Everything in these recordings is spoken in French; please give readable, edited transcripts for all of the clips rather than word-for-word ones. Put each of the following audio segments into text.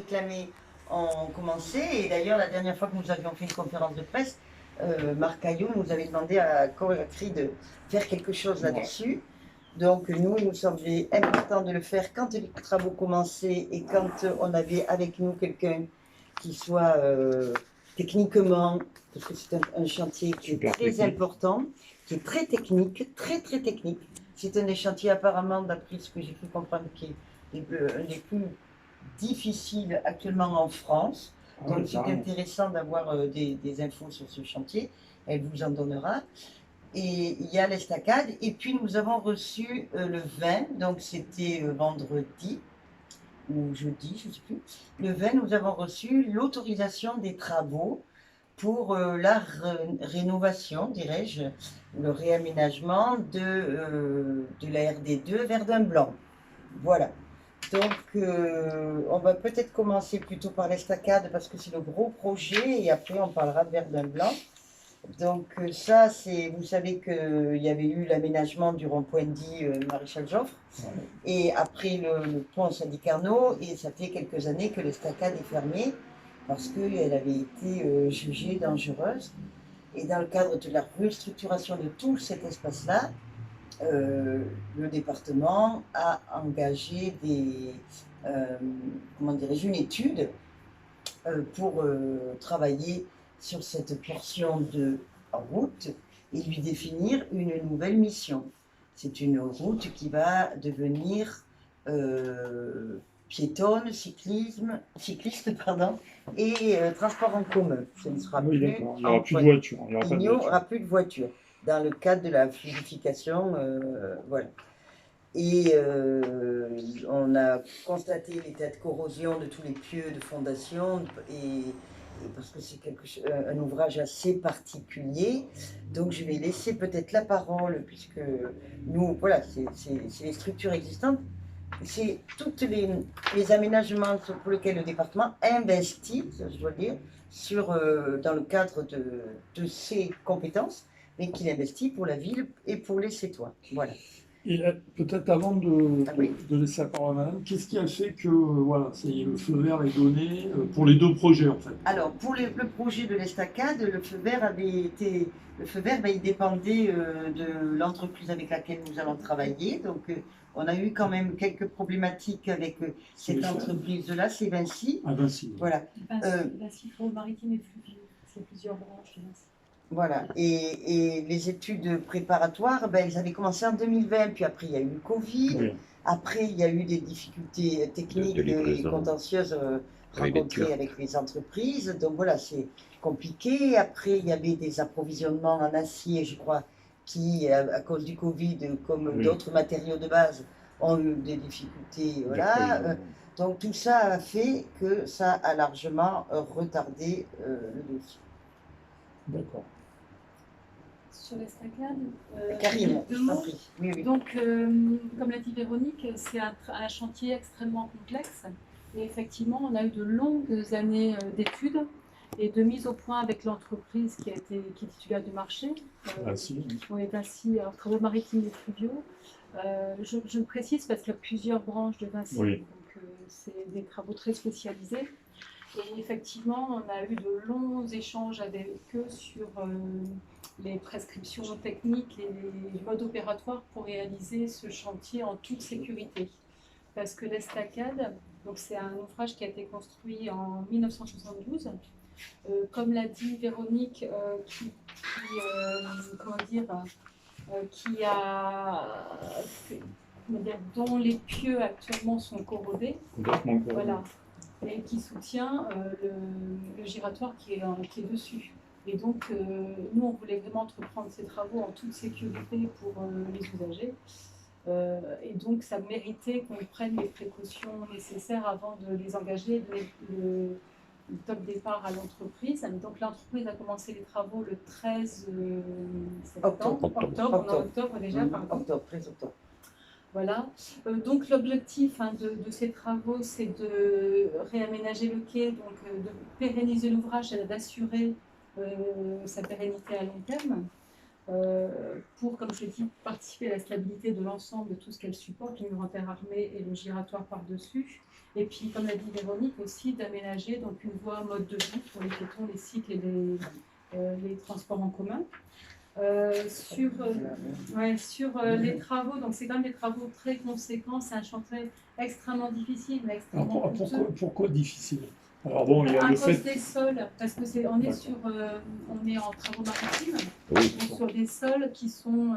Réclamés ont commencé et d'ailleurs la dernière fois que nous avions fait une conférence de presse, Marc Caillou nous avait demandé à corps et à cri de faire quelque chose là-dessus. Donc nous, il nous semblait important de le faire quand les travaux commençaient et quand on avait avec nous quelqu'un qui soit techniquement, parce que c'est un chantier qui est très important, qui est très technique, très technique. C'est un des chantiers apparemment, d'après ce que j'ai pu comprendre, qui est un des plus difficiles actuellement en France. Donc c'est intéressant d'avoir des infos sur ce chantier. Elle vous en donnera. Et il y a l'estacade. Et puis nous avons reçu le 20, donc c'était vendredi ou jeudi, je ne sais plus. Le 20, nous avons reçu l'autorisation des travaux pour la rénovation, dirais-je, le réaménagement de la RD2 Verdun-Blanc. Voilà. Donc, on va peut-être commencer plutôt par l'estacade parce que c'est le gros projet et après on parlera de Verdun-Blanc. Donc ça, c'est, vous savez qu'il y avait eu l'aménagement du rond-point dit Maréchal Joffre et après le pont Saint-Carnot et ça fait quelques années que l'estacade est fermée parce qu'elle avait été jugée dangereuse. Et dans le cadre de la restructuration de tout cet espace-là, le département a engagé comment dirais-je, une étude pour travailler sur cette portion de route et lui définir une nouvelle mission. C'est une route qui va devenir piétonne, cycliste pardon, et transport en commun. Ce ne sera plus il n'y aura plus de voiture. Il n'y aura plus de voiture dans le cadre de la fluidification. Voilà. Et on a constaté l'état de corrosion de tous les pieux de fondation, et parce que c'est un ouvrage assez particulier. Donc je vais laisser peut-être la parole, puisque nous, voilà, c'est les structures existantes, c'est tous les aménagements pour lesquels le département investit, je dois dire, dans le cadre de ses compétences, mais qu'il investit pour la ville et pour les Sétois. Voilà. Et peut-être avant de laisser la parole à madame, qu'est-ce qui a fait que voilà, le feu vert est donné pour les deux projets en fait? Alors, pour le projet de l'estacade, le feu vert avait été. Le feu vert, il dépendait de l'entreprise avec laquelle nous allons travailler. Donc, on a eu quand même quelques problématiques avec cette entreprise-là, c'est Vinci. Ah, Vinci. Voilà. Vinci pour le maritime et fluviaux. C'est plusieurs branches. Voilà. Et les études préparatoires, elles avaient commencé en 2020, puis après il y a eu le Covid. Oui. Après, il y a eu des difficultés techniques et contentieuses rencontrées avec les entreprises. Donc voilà, c'est compliqué. Après, il y avait des approvisionnements en acier, je crois, qui, à cause du Covid, comme d'autres matériaux de base, ont eu des difficultés. Voilà. Donc tout ça a fait que ça a largement retardé le dossier. D'accord. Sur l'estacade, Karine, je t'en prie. Oui, oui. Donc, comme l'a dit Véronique, c'est un chantier extrêmement complexe. Et effectivement, on a eu de longues années d'études et de mise au point avec l'entreprise qui est titulaire du marché. Vinci. Oui, Vinci, travaux maritimes et fluviaux. Je le précise parce qu'il y a plusieurs branches de Vinci. Oui. Donc, c'est des travaux très spécialisés. Et effectivement, on a eu de longs échanges avec eux sur les prescriptions techniques et les modes opératoires pour réaliser ce chantier en toute sécurité. Parce que l'estacade, c'est un ouvrage qui a été construit en 1972. Comme l'a dit Véronique, dont les pieux actuellement sont corrodés. Voilà. Et qui soutient le giratoire qui est dessus. Et donc, nous, on voulait vraiment entreprendre ces travaux en toute sécurité pour les usagers. Et donc, ça méritait qu'on prenne les précautions nécessaires avant de les engager, le top départ à l'entreprise. Donc, l'entreprise a commencé les travaux le 13 octobre. Octobre déjà, pardon. Octobre, 13 octobre. Voilà. Donc l'objectif de ces travaux, c'est de réaménager le quai, donc de pérenniser l'ouvrage et d'assurer sa pérennité à long terme, pour, comme je l'ai dit, participer à la stabilité de l'ensemble de tout ce qu'elle supporte, le mur en terre armée et le giratoire par-dessus, Et puis, comme l'a dit Véronique, aussi d'aménager donc une voie mode de vie pour les piétons, les cycles et les transports en commun. Sur les travaux, donc c'est quand même des travaux très conséquents, c'est un chantier extrêmement difficile, mais extrêmement coûteux. Pourquoi difficile? Alors bon, il y a à le cause fait... des sols, parce que on est en travaux maritimes, Oui. donc sur des sols qui sont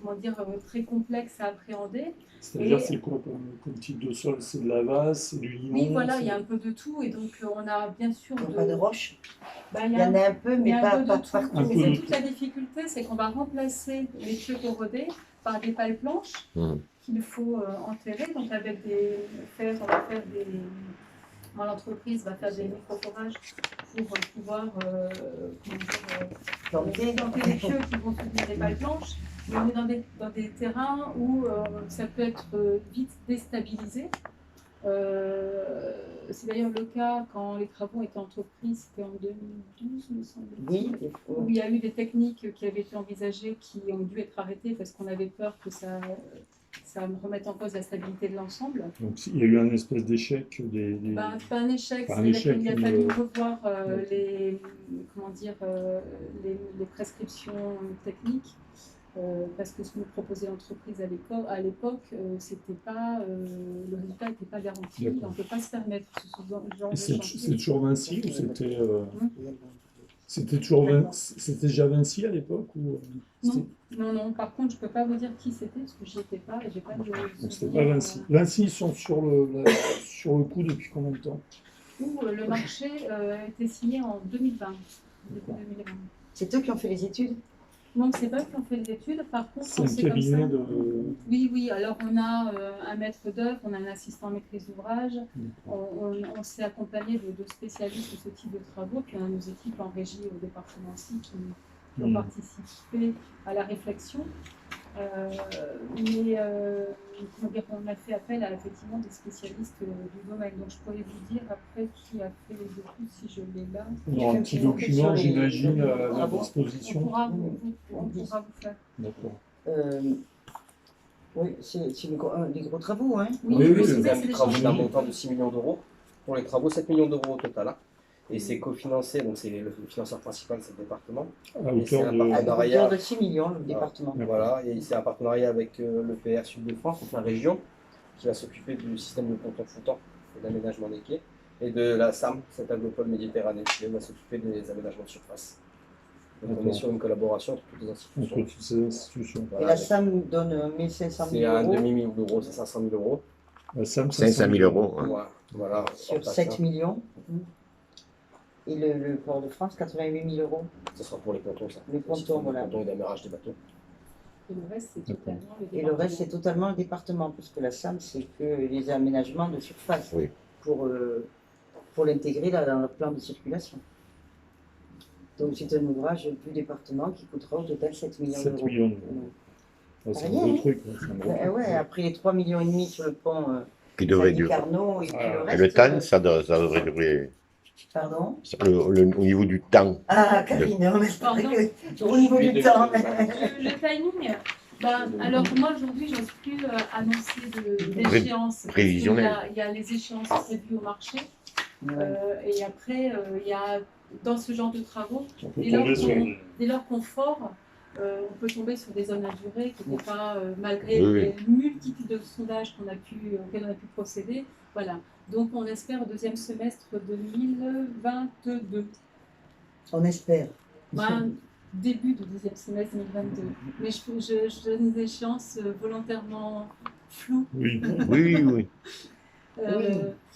comment dire, très complexes à appréhender. C'est-à-dire, c'est quoi comme type de sol? C'est de la vase, c'est du limon? Oui, voilà, il y a un peu de tout, et donc on a bien sûr... Pas de roche. Il y en a un peu, mais pas partout. Et c'est toute la difficulté, c'est qu'on va remplacer les pieux corrodés par des pales planches qu'il faut enterrer. Donc avec l'entreprise va faire des micro-forages pour pouvoir planter les pieux qui vont soutenir les pales planches. Mais on est dans des terrains où ça peut être vite déstabilisé. C'est d'ailleurs le cas quand les travaux étaient entrepris, c'était en 2012, me semble-t-il, où il y a eu des techniques qui avaient été envisagées qui ont dû être arrêtées parce qu'on avait peur que ça remette en cause la stabilité de l'ensemble. Donc il y a eu un espèce d'échec pas un échec, il a fallu revoir les prescriptions techniques. Parce que ce que nous proposait l'entreprise à l'époque, le résultat n'était pas garanti. On ne peut pas se permettre ce genre de chantier. C'est toujours Vinci ou c'était... C'était déjà Vinci à l'époque Non. Par contre, je ne peux pas vous dire qui c'était parce que je n'y étais pas et j'ai pas de... Donc c'était pas Vinci. Vinci, ils sont sur le coup depuis combien de temps? Le marché a été signé en 2020. C'est eux qui ont fait les études? Non, c'est pas eux qui ont fait les études. Par contre, c'est un cabinet de... Oui. Alors, on a un maître d'œuvre, on a un assistant maîtrise d'ouvrage. On s'est accompagné de spécialistes de ce type de travaux. Puis, on a nos équipes en régie au département aussi qui ont participé à la réflexion. On a fait appel à effectivement des spécialistes du domaine. Donc, je pourrais vous dire après qui a fait les études si je l'ai là. Il y a un petit document, j'imagine, à disposition. On pourra vous faire. D'accord. Oui, c'est des gros travaux, hein? Oui, c'est des travaux d'un montant de 6 millions d'euros. Pour les travaux, 7 millions d'euros au total. Et c'est cofinancé, donc c'est le financeur principal, c'est le département. À hauteur de 6 millions, le département. Voilà, et c'est un partenariat avec le PR Sud-de-France, donc la région, qui va s'occuper du système de ponton flottant et d'aménagement des quais, et de la SAM, cette agricole Méditerranée, qui va s'occuper des aménagements de surface. Donc on est sur une collaboration entre toutes les institutions. Voilà. Et la SAM nous donne 1 500 000 euros. C'est un demi-million d'euros, c'est 500 000 euros. La SAM, 500 000 euros. Voilà. Sur 7 millions. Et le port de France, 88 000 euros. Ce sera pour les pontons, ça. Les pontons, voilà. Les pontons et l'aménage des bateaux. Et le reste, c'est totalement le département. Et le reste, c'est totalement le département, puisque la SAM, c'est que les aménagements de surface pour l'intégrer dans le plan de circulation. Donc, c'est un ouvrage du département qui coûtera au total 7 millions d'euros. 7 millions d'euros. C'est un gros truc. Après les 3,5 millions sur le pont qui devrait durer. Carnot, et le reste, le temps, ça devrait durer. Pardon? Au niveau du temps. Ah, Karine, au niveau du temps. Le timing, alors moi aujourd'hui, je n'ose plus annoncer d'échéance. Prévisionnelle. Il y a les échéances prévues au marché. Et après, il y a dans ce genre de travaux, dès lors qu'on fore, on peut tomber sur des zones indurées qui n'étaient pas, malgré les multitudes de sondages auxquels on a pu procéder. Voilà. Donc on espère au deuxième semestre 2022. On espère. Début du deuxième semestre 2022. Mais je donne des échéances volontairement floues. Oui.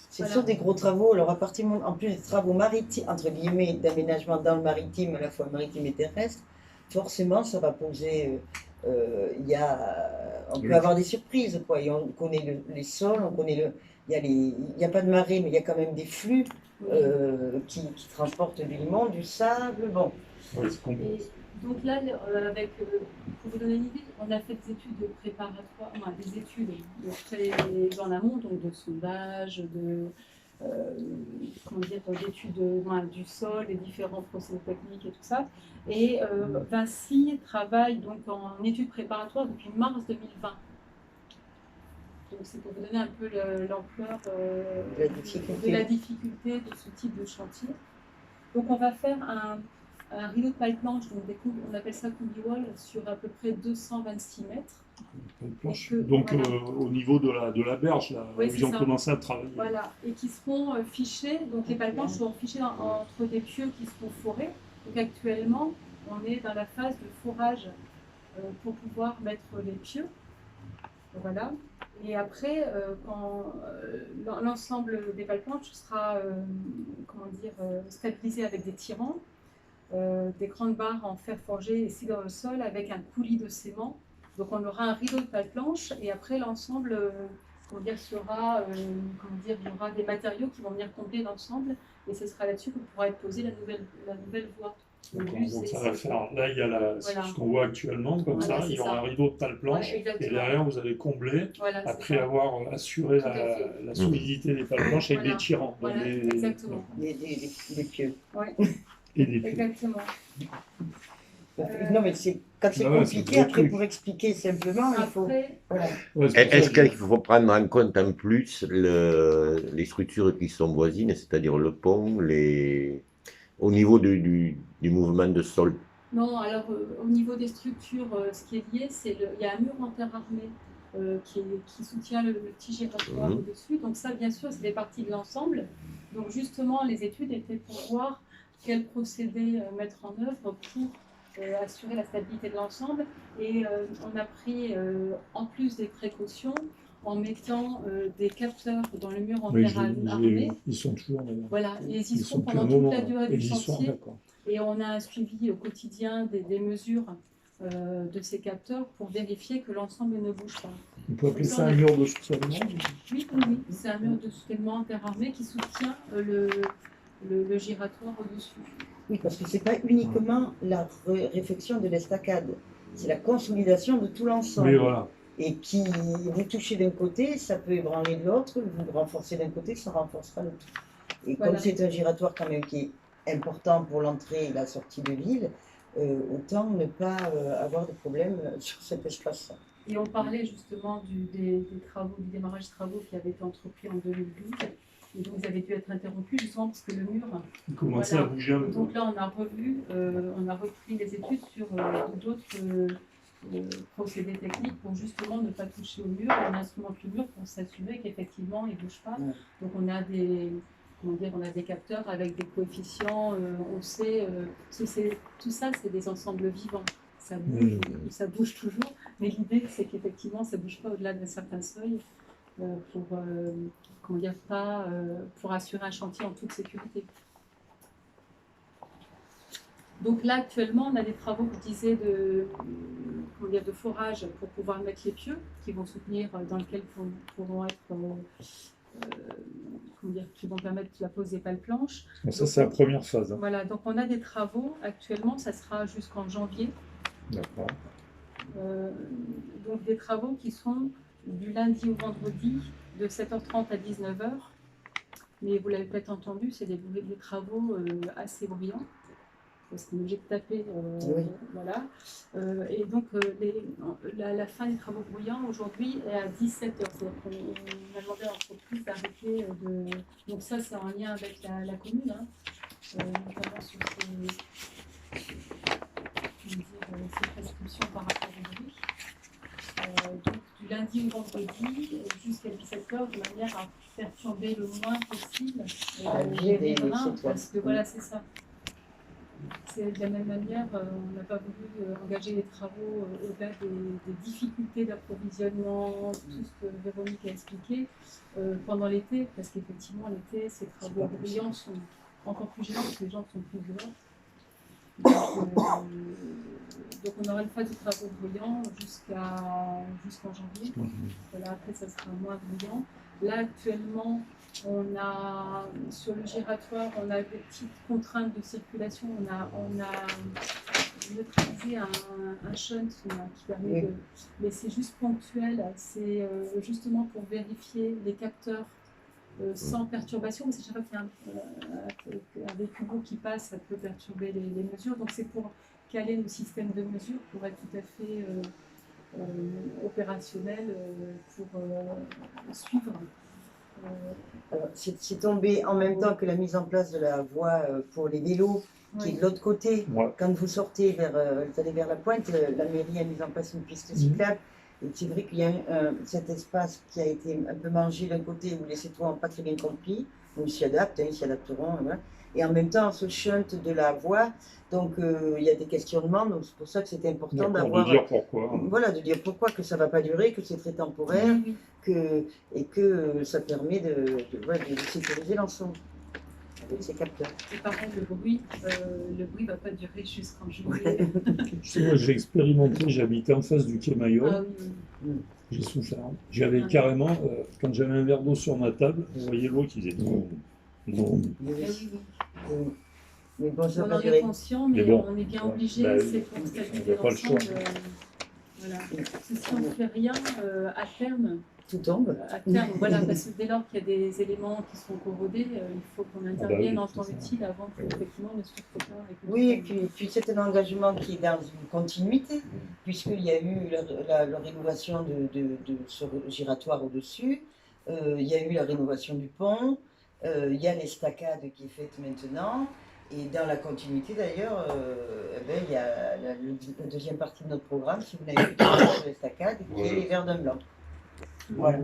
C'est sur des gros travaux. Alors, en plus des travaux maritimes, entre guillemets, d'aménagement dans le maritime, à la fois maritime et terrestre, forcément, ça va poser. On peut avoir des surprises, quoi. Et on connaît les sols, on connaît il n'y a pas de marée, mais il y a quand même des flux qui transportent du limon, du sable. Bon. Donc là, pour vous donner une idée, on a fait des études préparatoires, des études très en amont, donc de sondage, d'études du sol, les différents procédés techniques et tout ça. Et Vinci travaille donc en études préparatoires depuis mars 2020. Donc c'est pour vous donner un peu l'ampleur de la difficulté de ce type de chantier. Donc on va faire un rideau de paille planche, donc on appelle ça combi wall, sur à peu près 226 mètres. Donc voilà. au niveau de la berge, là, Oui, où ils ont commencé à travailler. Voilà, et qui seront fichés, donc les paille planches seront fichées entre des pieux qui seront forés. Donc actuellement, on est dans la phase de forage pour pouvoir mettre les pieux. Voilà. Et après, quand l'ensemble des paille planches sera stabilisé avec des tirants, des grandes barres en fer forgé ici dans le sol avec un coulis de ciment. Donc on aura un rideau de paille planche et après l'ensemble sera, il y aura des matériaux qui vont venir combler l'ensemble et ce sera là-dessus que pourra être posée la nouvelle voie. Donc ça va faire, là il y a voilà. Ce qu'on voit actuellement, comme ça, il y aura un rideau de palle planche, et derrière vous allez combler, après avoir assuré la solidité des palles planches avec des tirants. Voilà, exactement. Des pieux. Ouais. Et des pieux. Exactement. Non, mais quand c'est compliqué, après pour expliquer simplement, il faut. Voilà. Est-ce qu'il faut prendre en compte en plus les structures qui sont voisines, c'est-à-dire le pont, au niveau du mouvement de sol? Non, alors au niveau des structures, ce qui est lié, c'est il y a un mur en terre armée qui soutient le petit giratoire au-dessus. Donc ça, bien sûr, c'est des parties de l'ensemble. Donc justement, les études étaient pour voir quel procédé mettre en œuvre pour assurer la stabilité de l'ensemble. Et on a pris, en plus des précautions, en mettant des capteurs dans le mur en terre armée. Ils sont toujours là. Voilà, ils y seront pendant toute la durée du chantier. Et on a un suivi au quotidien des mesures de ces capteurs pour vérifier que l'ensemble ne bouge pas. On peut appeler ça un mur de soutènement? Oui, c'est un mur de soutènement en terre armée qui soutient le giratoire au-dessus. Oui, parce que ce n'est pas uniquement la réfection de l'estacade, c'est la consolidation de tout l'ensemble. Oui, voilà. Et qui vous touchez d'un côté, ça peut ébranler de l'autre, vous renforcez d'un côté, ça renforcera l'autre. Et comme c'est un giratoire quand même qui est important pour l'entrée et la sortie de l'île, autant ne pas avoir de problème sur cet espace-là. Et on parlait justement des travaux, du démarrage des travaux qui avaient été entrepris en 2012. Et donc ils avaient dû être interrompus justement parce que le mur commençait à bouger un peu. Donc là on a repris les études sur d'autres procédés techniques pour justement ne pas toucher au mur. On instrumente le mur pour s'assurer qu'effectivement il ne bouge pas. Donc on a des capteurs avec des coefficients, on sait, tout ça c'est des ensembles vivants. Ça bouge toujours, mais l'idée c'est qu'effectivement ça ne bouge pas au-delà d'un certain seuil pour assurer un chantier en toute sécurité. Donc là actuellement on a des travaux, je disais, de forage pour pouvoir mettre les pieux qui vont soutenir, dans lesquels pourront être qui vont permettre la pose des pales planches. Bon, ça c'est la première phase. Hein. Voilà, donc on a des travaux actuellement, ça sera jusqu'en janvier. D'accord. Donc des travaux qui sont du lundi au vendredi de 7h30 à 19h. Mais vous l'avez peut-être entendu, c'est des travaux assez bruyants. Parce qu'on est obligé de taper. Voilà. Et donc la fin des travaux bruyants aujourd'hui est à 17h. C'est-à-dire qu'on a demandé à l'entreprise d'arrêter de. Donc ça c'est en lien avec la commune, hein, notamment sur ces prescriptions par rapport au bruit. Donc du lundi au vendredi jusqu'à 17h de manière à perturber le moins possible les riverains, parce que voilà, c'est ça. C'est de la même manière, on n'a pas voulu engager les travaux au-delà des difficultés d'approvisionnement, tout ce que Véronique a expliqué pendant l'été, parce qu'effectivement l'été, ces travaux bruyants sont encore plus gênants parce que les gens sont plus dehors. Donc on aura une phase de travaux bruyants jusqu'en janvier. Voilà, après ça sera moins bruyant. Là actuellement, on a sur le giratoire, on a des petites contraintes de circulation. On a neutralisé un shunt qui permet de. Mais c'est juste ponctuel. C'est justement pour vérifier les capteurs sans perturbation. Parce que chaque fois qu'il y a un véhicule qui passe, ça peut perturber les mesures. Donc c'est pour caler nos systèmes de mesure pour être tout à fait opérationnel pour suivre. C'est tombé en même temps que la mise en place de la voie pour les vélos, qui est de l'autre côté. Ouais. Quand vous sortez vous allez vers la pointe, la mairie a mis en place une piste cyclable. Et c'est vrai qu'il y a cet espace qui a été un peu mangé d'un côté où les citoyens n'ont pas très bien compris. On s'y adapte, ils s'y adapteront. Voilà. Et en même temps, on se chante de la voie. Donc, il y a des questionnements. Donc, c'est pour ça que c'était important d'avoir. De dire pourquoi. Voilà, de dire pourquoi, que ça ne va pas durer, que c'est très temporaire, et que ça permet de sécuriser l'ensemble avec ces capteurs. Et pareil, le bruit ne va pas durer jusqu'en juillet. Moi, j'ai expérimenté, j'habitais en face du quai Mayol. Ah, oui. J'ai souffert. J'avais carrément, quand j'avais un verre d'eau sur ma table, vous voyez l'eau qui faisait non. Mais bon, ça on va en durer. est conscient, mais bon, on est bien obligé, c'est pour stabiliser pas le choix. l'ensemble. Voilà. Parce que si on ne fait rien, à terme, Tout tombe. voilà, parce que dès lors qu'il y a des éléments qui sont corrodés, il faut qu'on intervienne en temps utile avant qu'effectivement le structure. Oui, et puis c'est un engagement qui est dans une continuité, puisqu'il y a eu la rénovation de ce giratoire au-dessus, il y a eu la rénovation du pont, il y a l'estacade qui est faite maintenant, et dans la continuité d'ailleurs, il y a la deuxième partie de notre programme, si vous n'avez plus de l'estacade, qui est les Verdun blancs. Voilà.